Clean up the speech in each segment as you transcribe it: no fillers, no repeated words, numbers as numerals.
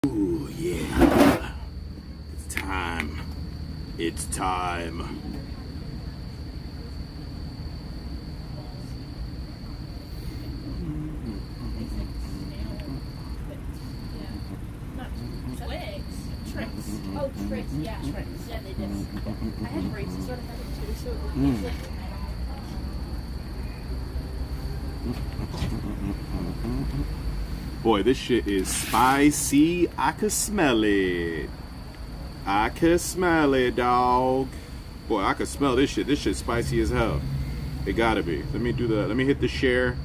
Ooh, yeah. It's time. It's time. Oh, tricks, yeah. Tricks. Yeah, they did. I had grapes, sort of had it too, so it was like Boy, this shit is spicy. I can smell it. I can smell it, dog. Boy, I can smell this shit. This shit's spicy as hell. It gotta be. Let me hit the share.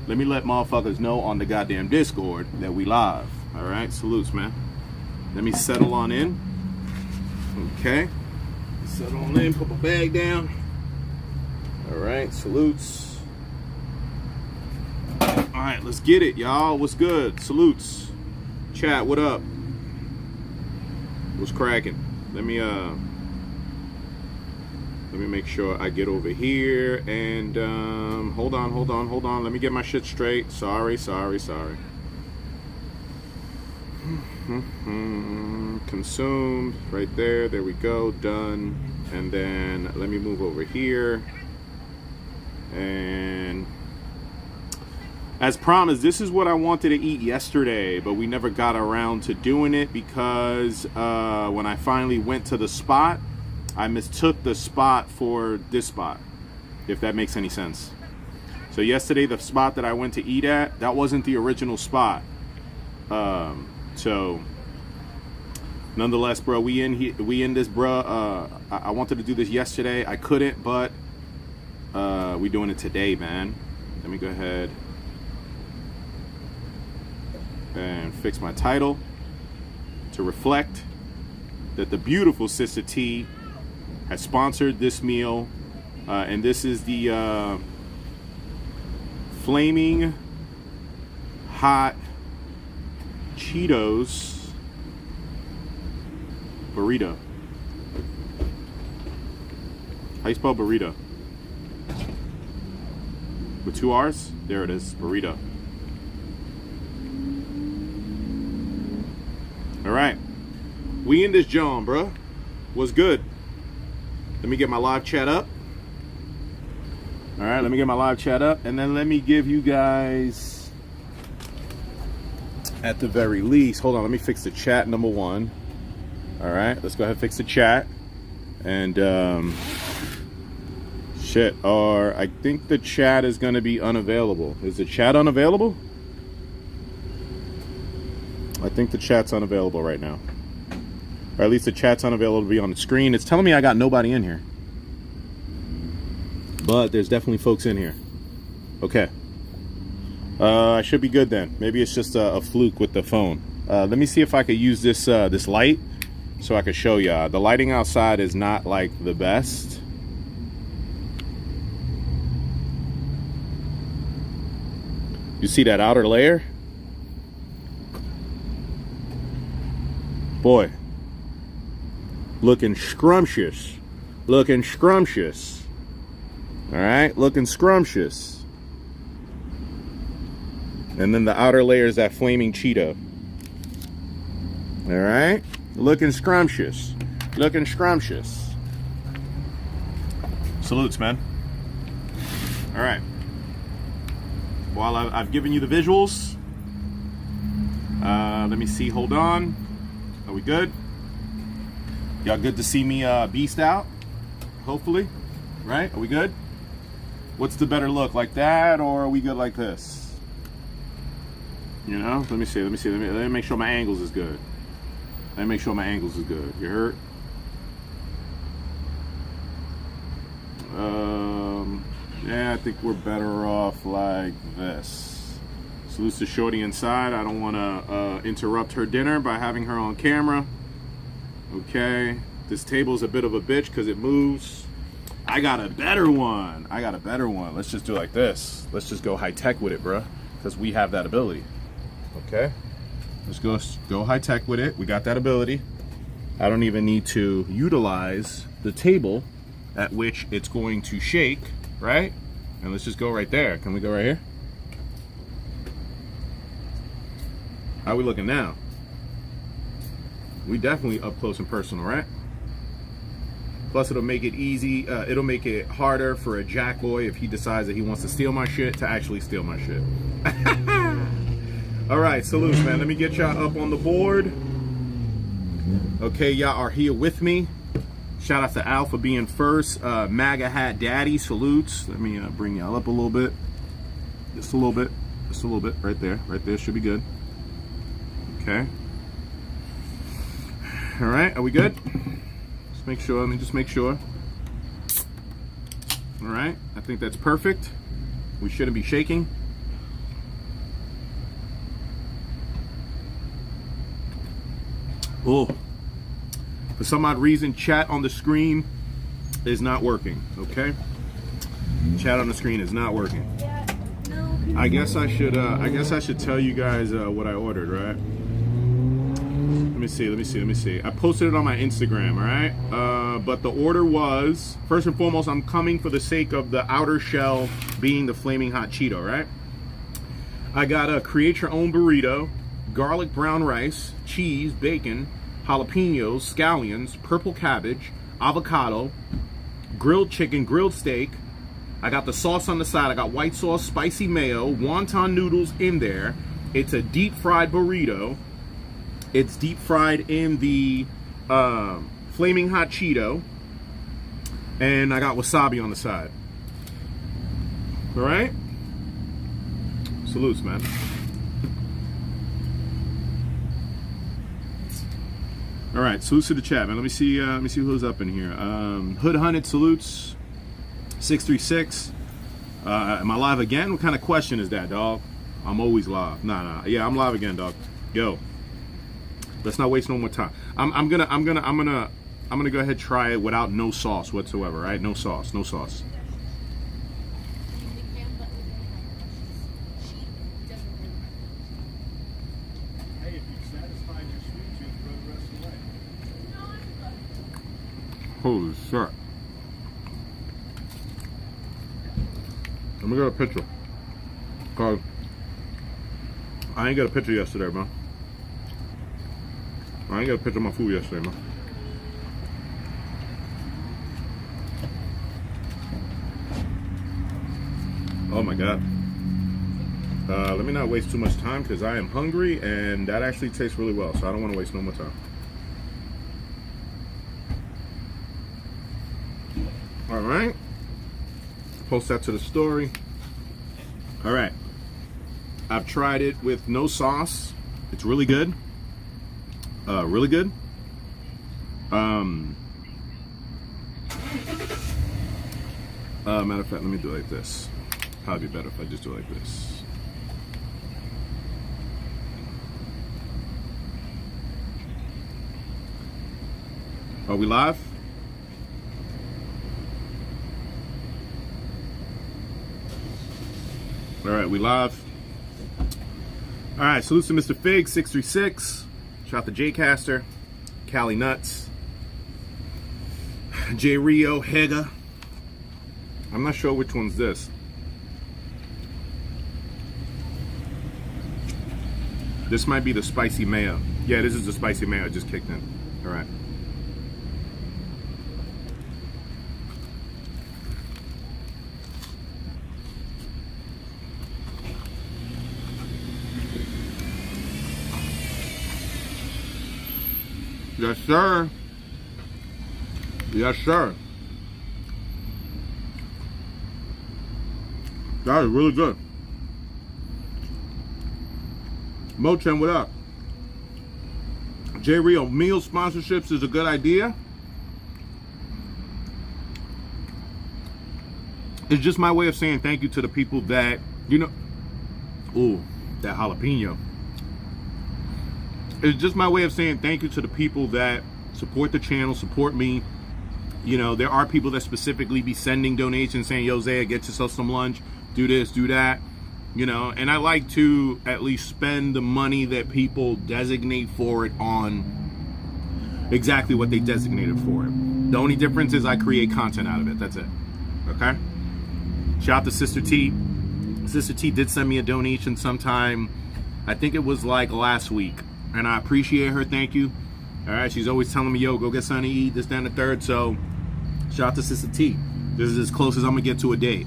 Let me let motherfuckers know on the goddamn Discord that we live. Alright, salutes, man. Let me settle on in. Okay. Settle on in, put my bag down. Alright, salutes. Alright, let's get it, y'all. What's good? Salutes. Chat, what up? What's cracking? Let me make sure I get over here and hold on. Let me get my shit straight. Sorry. Consumed right there. There we go. Done. And then let me move over here. And as promised, this is what I wanted to eat yesterday, but we never got around to doing it because when I finally went to the spot, I mistook the spot for this spot, if that makes any sense. So yesterday, the spot that I went to eat at, that wasn't the original spot. So nonetheless, bro, we in this, bro. I wanted to do this yesterday. I couldn't, but we doing it today, man. Let me go ahead and fix my title to reflect that the beautiful Sister T has sponsored this meal, and this is the flaming hot Cheetos burrito. How you spell burrito? With 2 R's? There it is, burrito. All right, we in this John, bro. What's good? Let me get my live chat up. All right, let me get my live chat up, and then let me give you guys, at the very least, hold on, let me fix the chat, number one. All right, let's go ahead and fix the chat. And shit, or I think the chat is gonna be unavailable. Is the chat unavailable? I think the chat's unavailable right now. Or at least the chat's unavailable to be on the screen. It's telling me I got nobody in here. But there's definitely folks in here. Okay. I should be good then. Maybe it's just a fluke with the phone. Let me see if I could use this this light so I could show y'all. The lighting outside is not like the best. You see that outer layer? Boy, looking scrumptious. Looking scrumptious. All right, looking scrumptious. And then the outer layer is that flaming Cheeto. All right, looking scrumptious. Looking scrumptious. Salutes, man. All right. While I've given you the visuals, let me see, hold on. Are we good? Y'all good to see me beast out? Hopefully, right? Are we good? What's the better look, like that, or are we good like this? You know, let me see, let me make sure my angles is good. Let me make sure my angles is good. You heard? Yeah, I think we're better off like this. Salutes to Shorty inside. I don't want to interrupt her dinner by having her on camera. Okay, this table is a bit of a bitch because it moves. I got a better one. Let's just do it like this. Let's just go high tech with it, bro, because we have that ability. Okay, let's go high tech with it. We got that ability. I don't even need to utilize the table at which it's going to shake, right? And let's just go right there. Can we go right here? How are we looking now? We definitely up close and personal, right? Plus, it'll make it easy. It'll make it harder for a jack boy if he decides that he wants to steal my shit to actually steal my shit. All right, salutes, man. Let me get y'all up on the board. Okay, y'all are here with me. Shout out to Al for being first. MAGA Hat Daddy, salutes. Let me bring y'all up a little bit. Just a little bit. Just a little bit. Right there. Right there. Should be good. Okay. All right. Are we good? Just make sure. Let me just make sure. All right. I think that's perfect. We shouldn't be shaking. Oh. For some odd reason, chat on the screen is not working. Okay. Chat on the screen is not working. Yeah, no. I guess I should tell you guys what I ordered, right? Let me see. I posted it on my Instagram, all right? But the order was, first and foremost, I'm coming for the sake of the outer shell being the flaming hot Cheeto, right? I got a create your own burrito, garlic brown rice, cheese, bacon, jalapenos, scallions, purple cabbage, avocado, grilled chicken, grilled steak. I got the sauce on the side. I got white sauce, spicy mayo, wonton noodles in there. It's a deep fried burrito. It's deep fried in the flaming hot Cheeto. And I got wasabi on the side. All right? Salutes, man. All right, salutes to the chat, man. Let me see who's up in here. Hood Hunted salutes. 636. Am I live again? What kind of question is that, dog? I'm always live. Nah. Yeah, I'm live again, dog. Yo, let's not waste no more time. I'm gonna go ahead and try it without no sauce whatsoever. Right? No sauce. Holy shit. Let me get a picture. Cause I ain't got a picture yesterday, man. I ain't got a picture of my food yesterday, man. Oh my God. Let me not waste too much time because I am hungry and that actually tastes really well, so I don't want to waste no more time. All right. Post that to the story. All right. I've tried it with no sauce. It's really good. Really good. Matter of fact, let me do it like this. Probably be better if I just do it like this. Are we live? All right, we live. All right, salutes to Mr. Fig 636. Shout out to J Caster, Cali Nuts, J Rio, Hega. I'm not sure which one's this. This might be the spicy mayo. Yeah, this is the spicy mayo. I just kicked in. All right. Yes, sir. Yes, sir. That is really good. Mochen, what up? J Rio, meal sponsorships is a good idea. It's just my way of saying thank you to the people that, you know, ooh, that jalapeno. It's just my way of saying thank you to the people that support the channel, support me. You know, there are people that specifically be sending donations saying, yo, Zaya, get yourself some lunch, do this, do that. You know, and I like to at least spend the money that people designate for it on exactly what they designated for it. The only difference is I create content out of it. That's it. Okay? Shout out to Sister T. Sister T did send me a donation sometime, I think it was like last week. And I appreciate her, thank you. All right, she's always telling me, yo, go get something to eat, this, that, and the third. So, shout out to Sister T. This is as close as I'm gonna get to a date.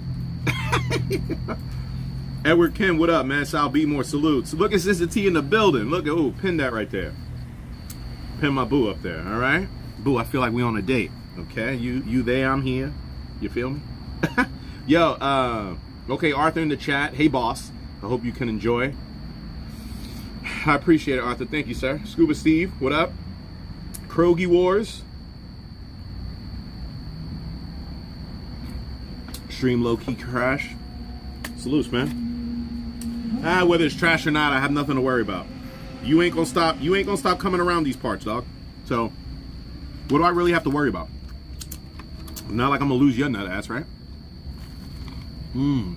Edward Ken, what up, man? Sal B more salutes. Look at Sister T in the building. Look at, ooh, pin that right there. Pin my boo up there, all right? Boo, I feel like we on a date, okay? You there, I'm here. You feel me? Yo, okay, Arthur in the chat. Hey, boss. I hope you can enjoy. I appreciate it, Arthur. Thank you, sir. Scuba Steve, what up? Krogi Wars. Stream low-key crash. Salutes, man. Whether it's trash or not, I have nothing to worry about. You ain't gonna stop coming around these parts, dog. So, what do I really have to worry about? Not like I'm gonna lose your nut ass, right? I'm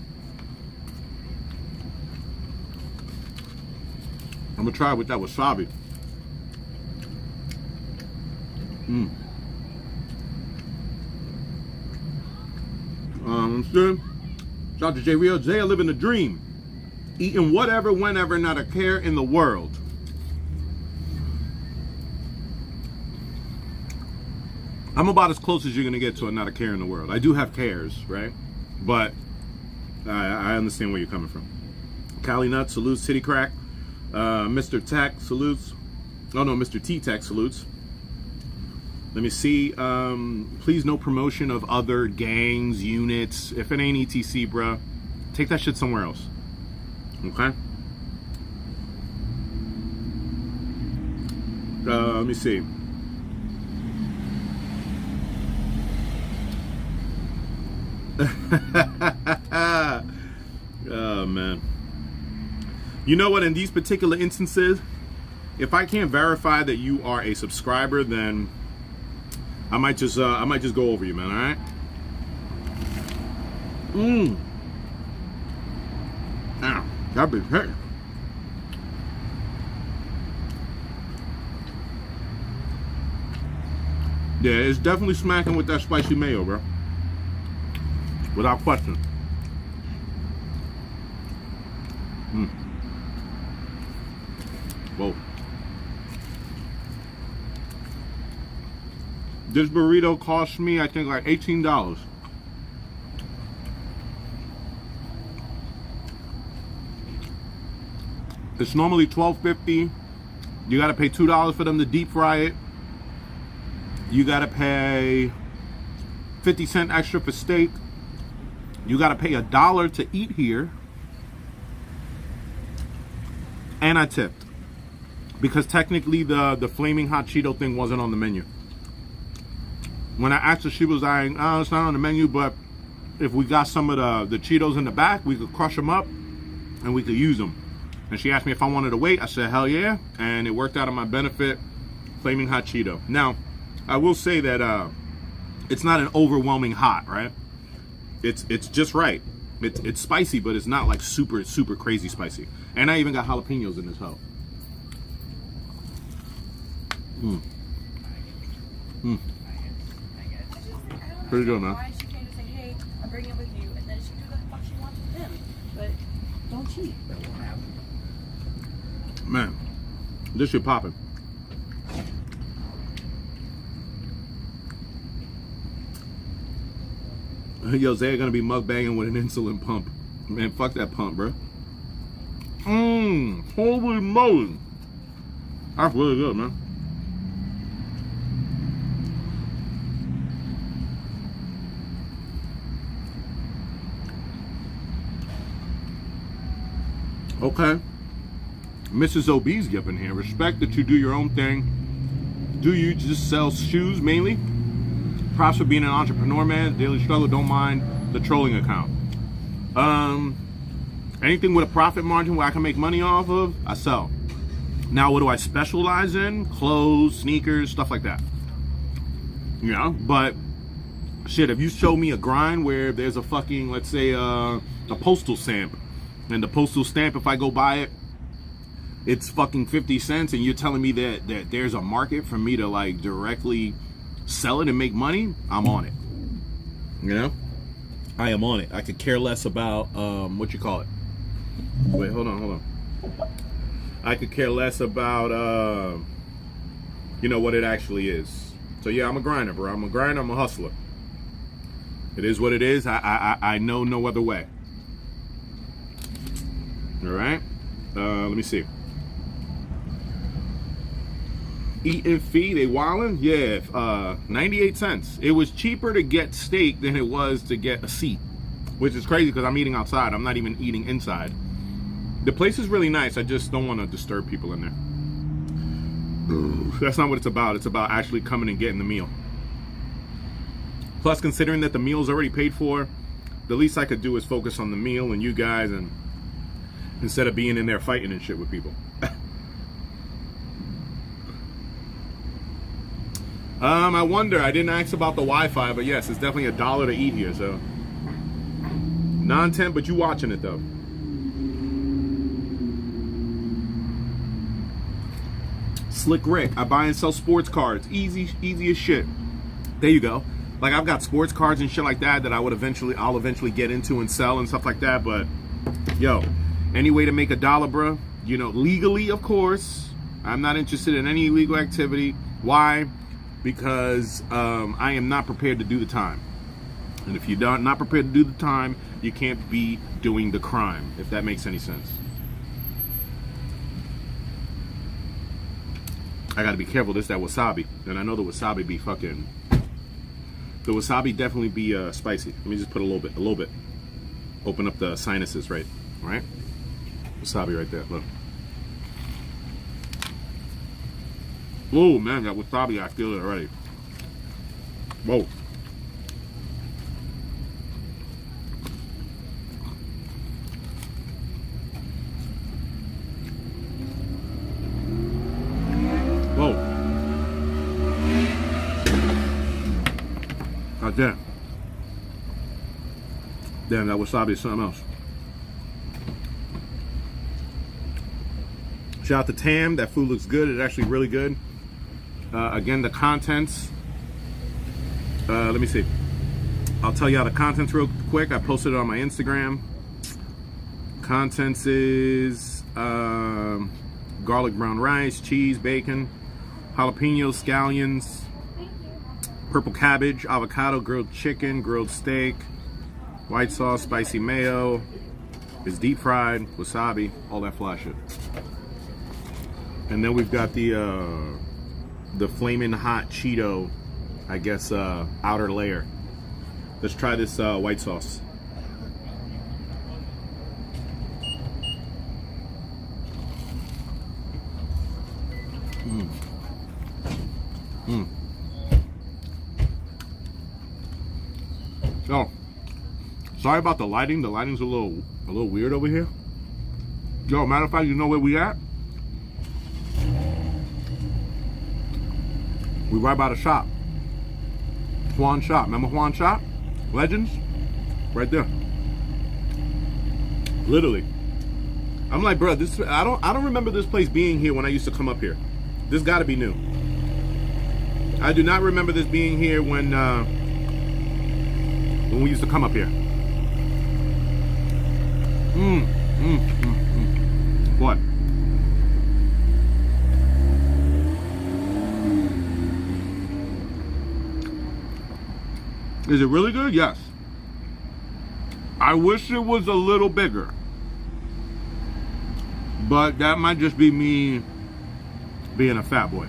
gonna try with that wasabi. Shout out to J Real. Zaya living the dream. Eating whatever, whenever, not a care in the world. I'm about as close as you're gonna get to a not a care in the world. I do have cares, right? But I understand where you're coming from. Cali Nut salutes. City Crack. Mr. Tech salutes. Oh no, Mr. T Tech salutes. Let me see. Please no promotion of other gangs, units. If it ain't ETC, bruh, take that shit somewhere else. Okay? Let me see. Oh, man. You know what? In these particular instances, if I can't verify that you are a subscriber, then I might just go over you, man. All right. Ow, that be hurt. Yeah, it's definitely smacking with that spicy mayo, bro. Without question. Whoa. This burrito cost me, I think, like $18. It's normally $12.50. You gotta pay $2 for them to deep fry it. You gotta pay 50 cents extra for steak. You gotta pay $1 to eat here. And I tipped. Because technically the flaming hot Cheeto thing wasn't on the menu. When I asked her, she was like, oh, it's not on the menu, but if we got some of the Cheetos in the back, we could crush them up and we could use them. And she asked me if I wanted to wait. I said, hell yeah. And it worked out in my benefit. Flaming hot Cheeto. Now, I will say that it's not an overwhelming hot, right? It's just right. It's spicy, but it's not like super, super crazy spicy. And I even got jalapenos in this hoe. Pretty good, man. Why she came to say, hey, I'm bringing it with you, and then she do the fuck she wants with him. But don't cheat. That won't happen. Man, this shit popping. Yo, Zaya gonna be mukbanging with an insulin pump. Man, fuck that pump, bro. Holy moly. That's really good, man. Okay. Mrs. OB's giving here. Respect that you do your own thing. Do you just sell shoes mainly? Props for being an entrepreneur, man. Daily struggle, don't mind the trolling account. Anything with a profit margin where I can make money off of, I sell. Now, what do I specialize in? Clothes, sneakers, stuff like that. You know, but shit, if you show me a grind where there's a fucking, let's say, a postal stamp, and the postal stamp, if I go buy it, it's fucking 50 cents, and you're telling me that there's a market for me to like directly sell it and make money, I'm on it. You know? I am on it. I could care less about what you call it. Wait, hold on. I could care less about you know, what it actually is. So yeah, I'm a grinder, bro. I'm a grinder, I'm a hustler. It is what it is. I know no other way. All right. Let me see. Eat and Fee, they wildin'? Yeah, 98 cents. It was cheaper to get steak than it was to get a seat, which is crazy because I'm eating outside. I'm not even eating inside. The place is really nice. I just don't want to disturb people in there. That's not what it's about. It's about actually coming and getting the meal. Plus, considering that the meal's already paid for, the least I could do is focus on the meal and you guys, and instead of being in there fighting and shit with people. I wonder, I didn't ask about the Wi-Fi, but yes, it's definitely $1 to eat here, so. Non-temp, but you watching it though. Slick Rick, I buy and sell sports cards. Easy as shit. There you go. Like, I've got sports cards and shit like that I'll eventually get into and sell and stuff like that. But yo, any way to make $1, bro, you know, legally, of course. I'm not interested in any illegal activity. Why? Because I am not prepared to do the time. And if you're not prepared to do the time, you can't be doing the crime, if that makes any sense. I gotta be careful. This that wasabi, and I know the wasabi be fucking. The wasabi definitely be spicy. Let me just put a little bit. Open up the sinuses, right? Wasabi right there. Look. Oh man, that wasabi, I feel it already. Whoa. God damn. Damn, that wasabi is something else. Shout out to Tam. That food looks good. It's actually really good. Again, the contents. Let me see. I'll tell you how the contents real quick. I posted it on my Instagram. Contents is garlic brown rice, cheese, bacon, jalapenos, scallions, purple cabbage, avocado, grilled chicken, grilled steak, white sauce, spicy mayo. It's deep fried, wasabi, all that fly shit. And then we've got the flaming hot Cheeto, I guess, outer layer. Let's try this white sauce. Oh, sorry about the lighting. The lighting's a little weird over here. Yo, matter of fact, you know where we at? We right by the shop. Juan Shop. Remember Juan Shop? Legends? Right there. Literally. I'm like, bro, this I don't remember this place being here when I used to come up here. This gotta be new. I do not remember this being here when we used to come up here. What? Is it really good? Yes. I wish it was a little bigger. But that might just be me being a fat boy.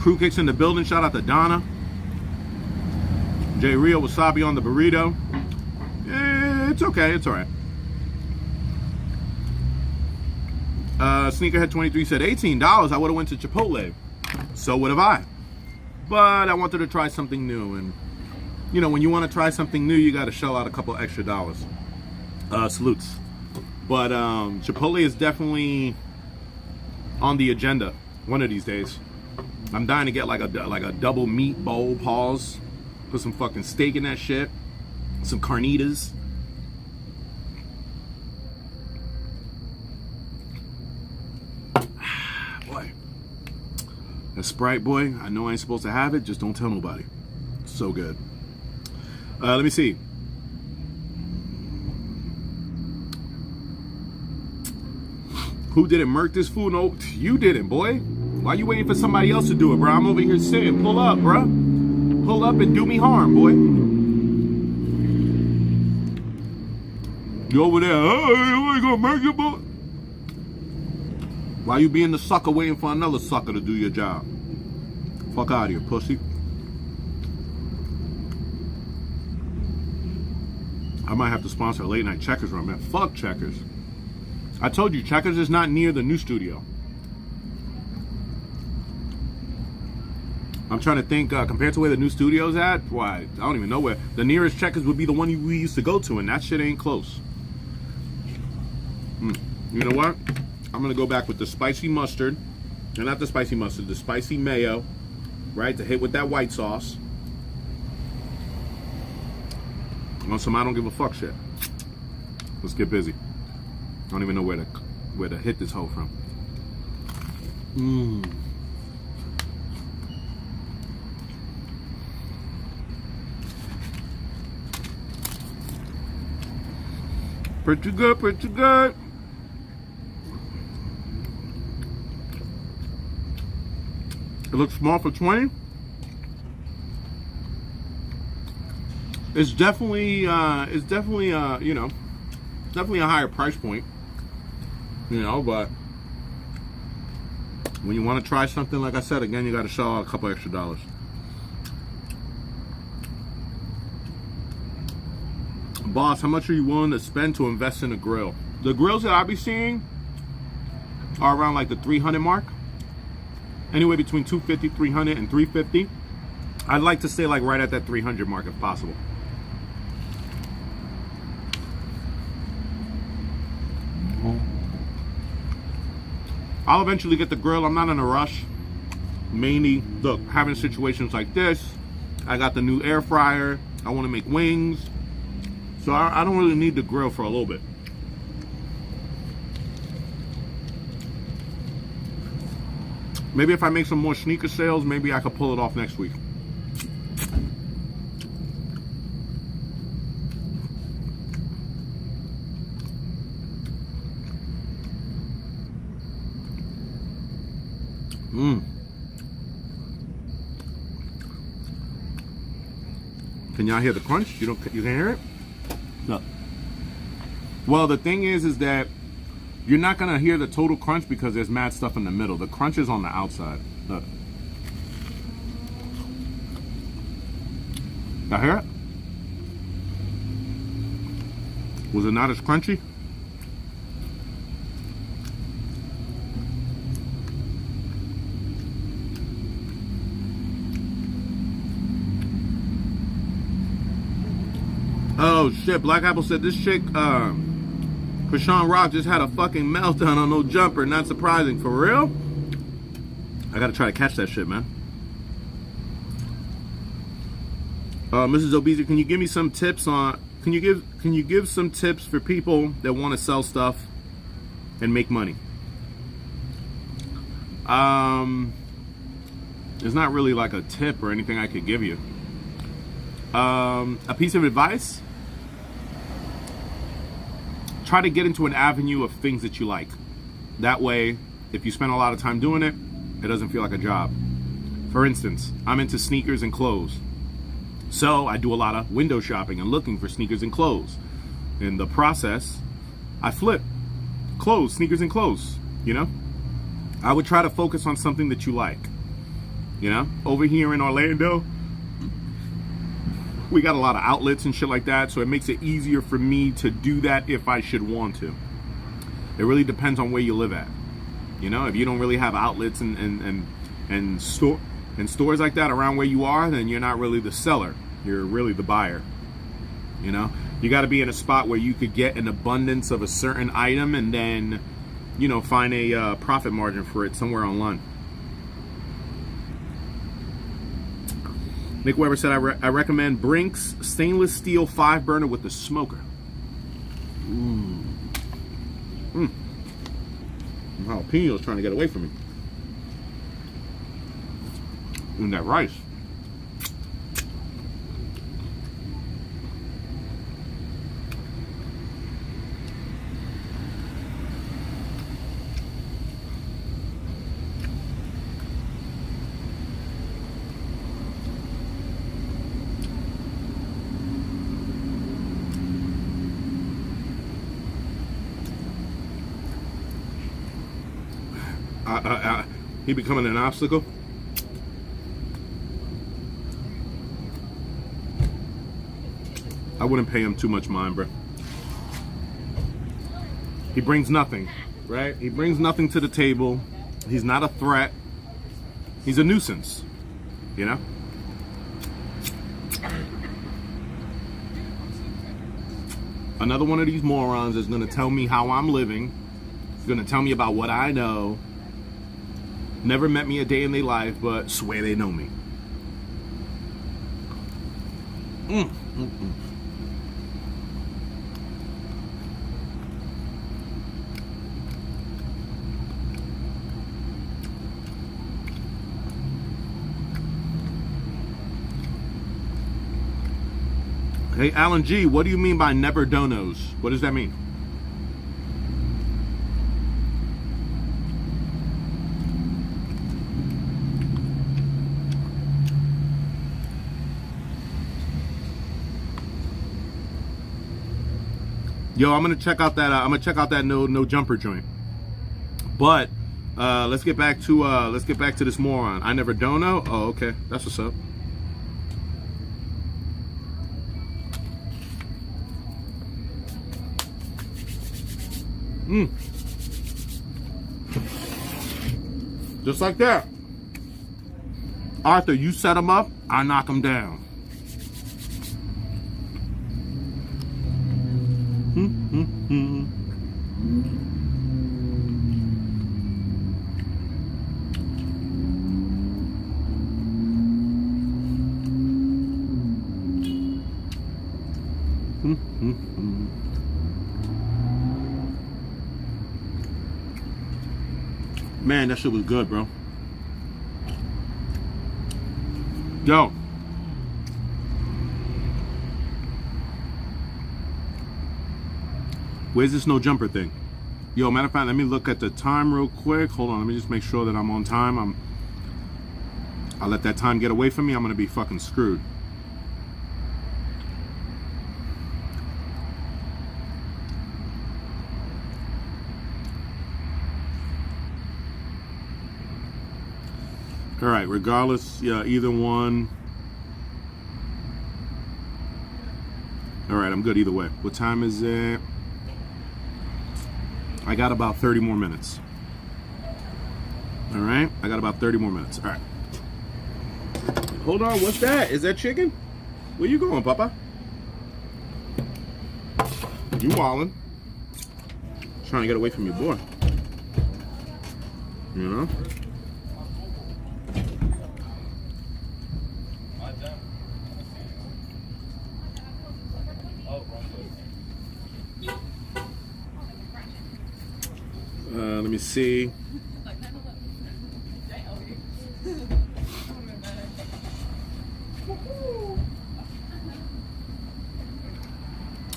Crew kicks in the building. Shout out to Donna. J Rio wasabi on the burrito. It's okay. It's all right. Sneakerhead 23 said $18. I would have went to Chipotle. So would have I. But I wanted to try something new, and you know, when you want to try something new, you got to shell out a couple extra dollars. Salutes. But Chipotle is definitely on the agenda one of these days. I'm dying to get like a double meat bowl, pause. Put some fucking steak in that shit. Some carnitas. Boy. That Sprite, boy, I know I ain't supposed to have it. Just don't tell nobody. It's so good. Let me see. Who didn't murk this food? No, you didn't, boy. Why you waiting for somebody else to do it, bro? I'm over here sitting. Pull up, bro. Pull up and do me harm, boy. You over there, oh, you gonna murk your boy? Why you being the sucker waiting for another sucker to do your job? Fuck out of here, pussy. I might have to sponsor a late night Checkers run, man. Fuck Checkers. I told you, Checkers is not near the new studio. I'm trying to think, compared to where the new studio's at, why, I don't even know where. The nearest Checkers would be the one we used to go to, and that shit ain't close. You know what? I'm gonna go back with the spicy mustard, and not the spicy mustard, the spicy mayo, right? To hit with that white sauce. On some I don't give a fuck shit. Let's get busy. I don't even know where to hit this hoe from. Pretty good, pretty good. It looks small for 20. It's definitely, you know, definitely a higher price point, you know, but when you want to try something, like I said, again, you got to shell out a couple extra dollars. Boss, how much are you willing to spend to invest in a grill? The grills that I be seeing are around like the 300 mark. Anywhere between 250, 300, and 350. I'd like to stay like right at that 300 mark if possible. I'll eventually get the grill. I'm not in a rush. Mainly, look, having situations like this, I got the new air fryer. I want to make wings. So I don't really need the grill for a little bit. Maybe if I make some more sneaker sales, maybe I could pull it off next week. Can y'all hear the crunch? You can hear it? No. Well, the thing is that you're not gonna hear the total crunch because there's mad stuff in the middle. The crunch is on the outside. Look. Y'all hear it? Was it not as crunchy? Oh shit, Black Apple said this chick, Krishan Rock just had a fucking meltdown on no jumper. Not surprising. For real? I gotta try to catch that shit, man. Mrs. Obeezy, can you give me some tips on, can you give some tips for people that want to sell stuff and make money? There's not really like a tip or anything I could give you. A piece of advice: try to get into an avenue of things that you like. That way, if you spend a lot of time doing it, it doesn't feel like a job. For instance, I'm into sneakers and clothes. So I do a lot of window shopping and looking for sneakers and clothes. In the process, I flip clothes, sneakers and clothes, you know? I would try to focus on something that you like. You know, over here in Orlando, we got a lot of outlets and shit like that, so it makes it easier for me to do that if I should want to. It really depends on where you live at. You know, if you don't really have outlets and stores like that around where you are, then you're not really the seller. You're really the buyer. You know, you got to be in a spot where you could get an abundance of a certain item and then, you know, find a profit margin for it somewhere online. Nick Weber said, I recommend Brink's stainless steel 5-burner with the smoker. Jalapeno's trying to get away from me. And that rice. He becoming an obstacle. I wouldn't pay him too much mind, bro. He brings nothing, right? He brings nothing to the table. He's not a threat. He's a nuisance, you know? Another one of these morons is gonna tell me how I'm living. He's gonna tell me about what I know. Never met me a day in their life, but swear they know me. Hey, Alan G, what do you mean by never donos? What does that mean? Yo, I'm gonna check out that. I'm gonna check out that no jumper joint. But let's get back to this moron. I never dono. Oh, okay, that's what's up. Just like that. Arthur, you set him up, I knock him down. Man, that shit was good, bro. Yo. Where's this no jumper thing? Yo, matter of fact, let me look at the time real quick. Hold on, let me just make sure that I'm on time. I'll let that time get away from me. I'm gonna be fucking screwed. All right, regardless, yeah, either one. All right, I'm good either way. What time is it? I got about 30 more minutes. All right, I got about 30 more minutes. All right. Hold on, what's that? Is that chicken? Where you going, Papa? You wildin'. Trying to get away from your boy. You know? Let me see.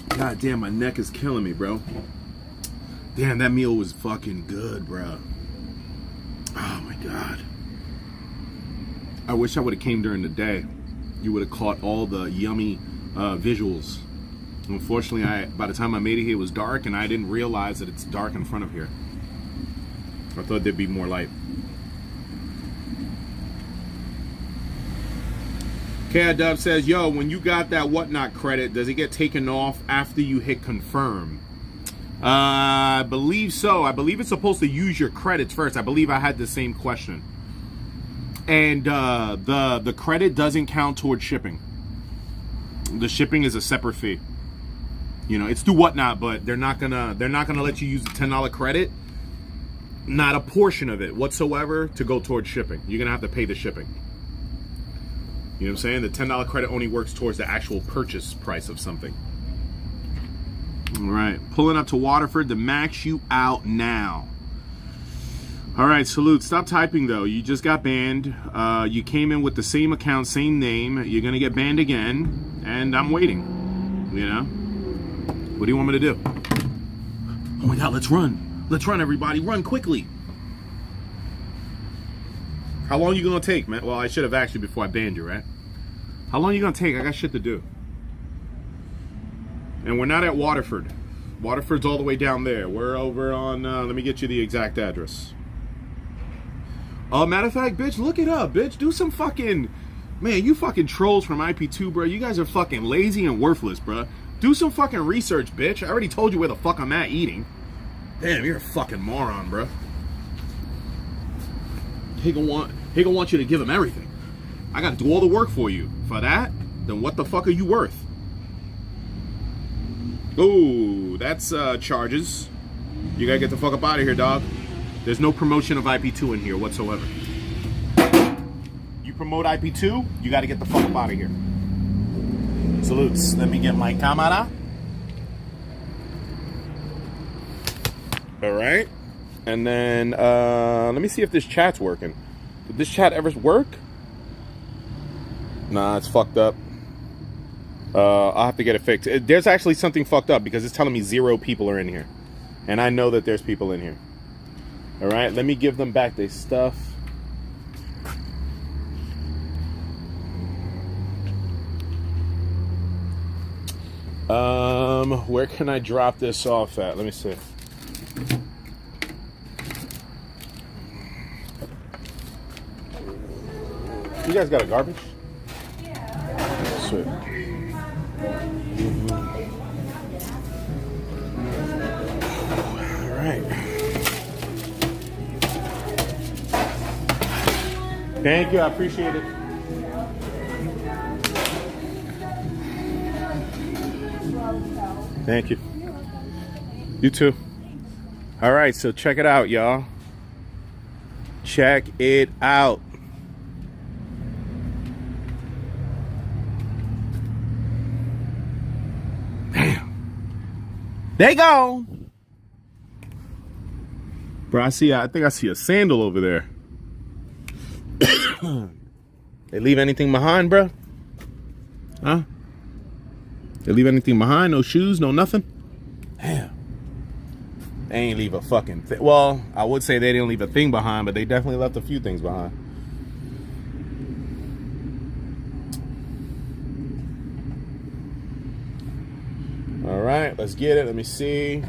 God damn, my neck is killing me, bro. Damn, that meal was fucking good, bro. Oh my God. I wish I would have came during the day. You would have caught all the yummy visuals. Unfortunately, by the time I made it here, it was dark, and I didn't realize that it's dark in front of here. I thought there'd be more light. K.I.Dub says, yo, when you got that whatnot credit, does it get taken off after you hit confirm? I believe so. I believe it's supposed to use your credits first. I believe I had the same question. And the credit doesn't count towards shipping. The shipping is a separate fee. You know, it's through whatnot, but they're not gonna let you use the $10 credit. Not a portion of it whatsoever to go towards shipping. You're gonna have to pay the shipping. You know what I'm saying? The $10 credit only works towards the actual purchase price of something. All right, pulling up to Waterford to max you out now. All right, salute. Stop typing though. You just got banned. You came in with the same account, same name. You're gonna get banned again, and I'm waiting. You know? What do you want me to do? Oh my God, let's run. Let's run, everybody. Run quickly. How long you gonna take, man? Well, I should have asked you before I banned you, right? How long you gonna take? I got shit to do. And we're not at Waterford. Waterford's all the way down there. We're over on, let me get you the exact address. Matter of fact, bitch, look it up, bitch. Do some fucking... Man, you fucking trolls from IP2, bro. You guys are fucking lazy and worthless, bro. Do some fucking research, bitch. I already told you where the fuck I'm at eating. Damn, you're a fucking moron, bro. He gonna want you to give him everything. I gotta do all the work for you. For that, then what the fuck are you worth? Ooh, that's charges. You gotta get the fuck up out of here, dog. There's no promotion of IP2 in here whatsoever. You promote IP2, you gotta get the fuck up out of here. Salutes. Let me get my camera. Alright. And then, let me see if this chat's working. Did this chat ever work? Nah, it's fucked up. I'll have to get it fixed. There's actually something fucked up because it's telling me 0 people are in here. And I know that there's people in here. Alright, let me give them back their stuff. Where can I drop this off at? Let me see. You guys got a garbage? Yeah. Sweet. All right. Thank you. I appreciate it. Thank you. You too. All right, so check it out, y'all. Check it out. Damn. They go. Bro, I think I see a sandal over there. They leave anything behind, bro? Huh? They leave anything behind? No shoes, no nothing? Damn. They ain't leave a fucking thing. Well, I would say they didn't leave a thing behind, but they definitely left a few things behind. All right, let's get it. Let me see.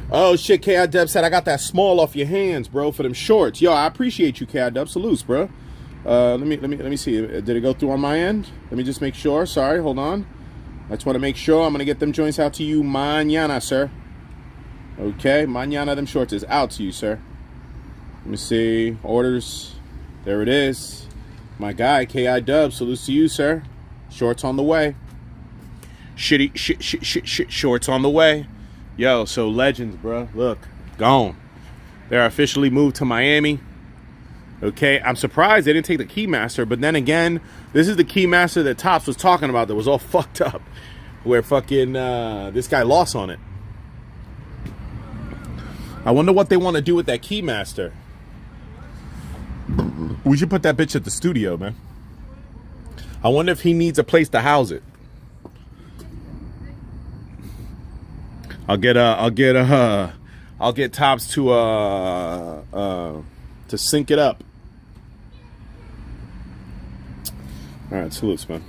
Oh shit, K.I. Dub said I got that small off your hands, bro, for them shorts. Yo, I appreciate you, K.I. Dub. Salutes, bro. Let me see. Did it go through on my end? Let me just make sure. Sorry, hold on. I just want to make sure. I'm gonna get them joints out to you mañana, sir. Okay, mañana them shorts is out to you, sir. Let me see. Orders. There it is. My guy, K.I. Dub. Salutes to you, sir. Shorts on the way. Shit, shorts on the way. Yo, so legends, bro. Look, gone. They're officially moved to Miami. Okay, I'm surprised they didn't take the Keymaster, but then again, this is the Keymaster that Topps was talking about that was all fucked up, where fucking this guy lost on it. I wonder what they want to do with that Keymaster. We should put that bitch at the studio, man. I wonder if he needs a place to house it. I'll get Topps to sync it up. All right, salutes, man.